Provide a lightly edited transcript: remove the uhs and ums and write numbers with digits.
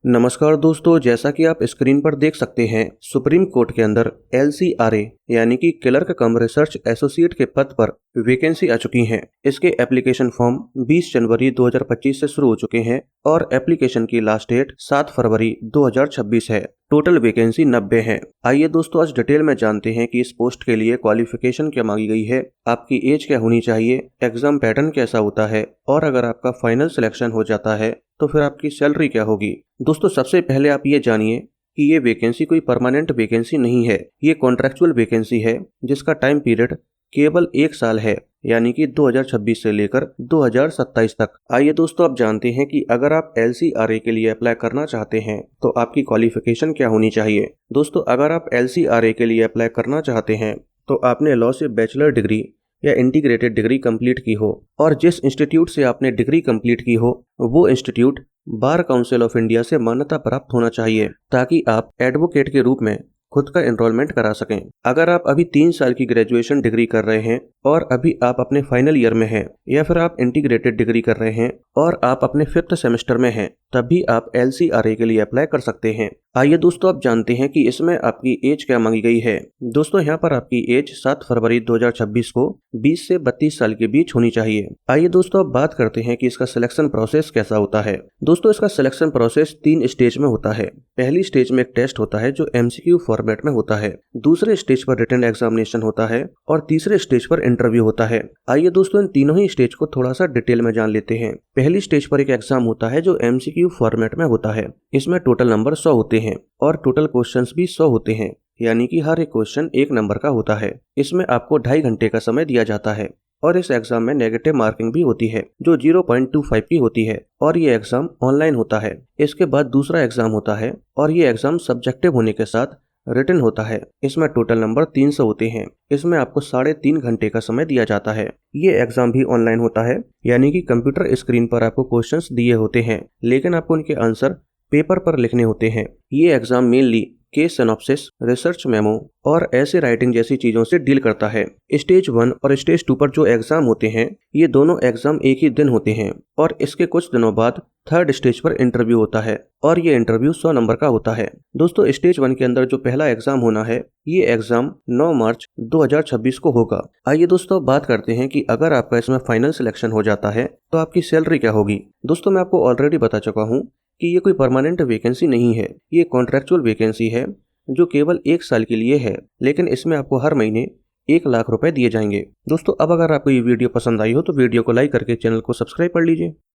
नमस्कार दोस्तों, जैसा कि आप स्क्रीन पर देख सकते हैं, सुप्रीम कोर्ट के अंदर LCRA यानी कि क्लर्क कम रिसर्च एसोसिएट के पद पर वैकेंसी आ चुकी हैं। इसके एप्लीकेशन फॉर्म 20 जनवरी 2025 से शुरू हो चुके हैं और एप्लीकेशन की लास्ट डेट 7 फरवरी 2026 है। टोटल वैकेंसी 90 है। आइए दोस्तों, आज डिटेल में जानते हैं कि इस पोस्ट के लिए क्वालिफिकेशन क्या मांगी गई है, आपकी एज क्या होनी चाहिए, एग्जाम पैटर्न कैसा होता है और अगर आपका फाइनल सिलेक्शन हो जाता है तो फिर आपकी सैलरी क्या होगी। दोस्तों, सबसे पहले आप ये जानिए कि ये वैकेंसी कोई परमानेंट वैकेंसी नहीं है, ये कॉन्ट्रैक्चुअल वैकेंसी है जिसका टाइम पीरियड केवल 1 साल है, यानी कि 2026 से लेकर 2027 तक। आइए दोस्तों, आप जानते हैं कि अगर आप LCRA के लिए अप्लाई करना चाहते हैं तो आपकी क्वालिफिकेशन क्या होनी चाहिए। दोस्तों, अगर आप LCRA के लिए अप्लाई करना चाहते हैं तो आपने लॉ से बैचलर डिग्री या इंटीग्रेटेड डिग्री कंप्लीट की हो और जिस इंस्टीट्यूट से आपने डिग्री कंप्लीट की हो वो institute bar council of India से मान्यता प्राप्त होना चाहिए, ताकि आप एडवोकेट के रूप में खुद का एनरोलमेंट करा सकें। अगर आप अभी 3 साल की ग्रेजुएशन डिग्री कर रहे हैं और अभी आप अपने फाइनल ईयर में हैं, या फिर आप इंटीग्रेटेड डिग्री कर रहे हैं और आप अपने 5th सेमेस्टर में हैं, तब भी आप LCRA के लिए अप्लाई कर सकते हैं। आइए दोस्तों, आप जानते हैं कि इसमें आपकी एज क्या मांगी गई है। दोस्तों, यहाँ पर आपकी एज 7 फरवरी 2026 को 20 से 32 साल के बीच होनी चाहिए। आइए दोस्तों, अब बात करते हैं कि इसका सिलेक्शन प्रोसेस कैसा होता है। दोस्तों, इसका सिलेक्शन प्रोसेस 3 स्टेज में होता है। पहली स्टेज में एक टेस्ट होता है जो MCQ फॉर्मेट में होता है, दूसरे स्टेज पर रिटन एग्जामिनेशन होता है और तीसरे स्टेज पर इंटरव्यू होता है। आइए दोस्तों, इन तीनों ही स्टेज को थोड़ा सा डिटेल में जान लेते हैं। पहली स्टेज पर एक एग्जाम होता है जो MCQ फॉर्मेट में होता है। इसमें टोटल नंबर 100 होते हैं और टोटल क्वेश्चंस भी 100 होते हैं, यानी कि हर एक क्वेश्चन 1 नंबर का होता है। इसमें आपको 2.5 घंटे का समय दिया जाता है और इस एग्जाम में नेगेटिव मार्किंग भी होती है जो 0.25 की होती है और ये एग्जाम ऑनलाइन होता है। इसके बाद दूसरा एग्जाम होता है और ये एग्जाम सब्जेक्टिव होने के साथ रिटन होता है। इसमें टोटल नंबर 300 होते हैं। इसमें आपको 3.5 घंटे का समय दिया जाता है। ये एग्जाम भी ऑनलाइन होता है, यानी कि कंप्यूटर स्क्रीन पर आपको क्वेश्चंस दिए होते हैं, लेकिन आपको उनके आंसर पेपर पर लिखने होते हैं। ये exam mainly case synopsis, research memo और ऐसे राइटिंग जैसी चीजों से डील करता है। स्टेज 1 और स्टेज 2 पर जो एग्जाम होते हैं, ये दोनों एग्जाम एक ही दिन होते हैं और इसके कुछ दिनों बाद 3rd स्टेज पर इंटरव्यू होता है और ये इंटरव्यू 100 नंबर का होता है। दोस्तों, स्टेज 1 के अंदर जो पहला एग्जाम होना है, ये एग्जाम 9 मार्च 2026 को होगा। आइए दोस्तों, बात करते हैं कि अगर आपका इसमें फाइनल सिलेक्शन हो जाता है तो आपकी सैलरी क्या होगी। दोस्तों, मैं आपको ऑलरेडी बता चुका हूँ कि ये कोई परमानेंट वैकेंसी नहीं है, ये कॉन्ट्रैक्चुअल वैकेंसी है जो केवल 1 साल के लिए है, लेकिन इसमें आपको हर महीने 1 लाख रुपए दिए जाएंगे। दोस्तों, अब अगर आपको ये वीडियो पसंद आई हो तो वीडियो को लाइक करके चैनल को सब्सक्राइब कर लीजिए।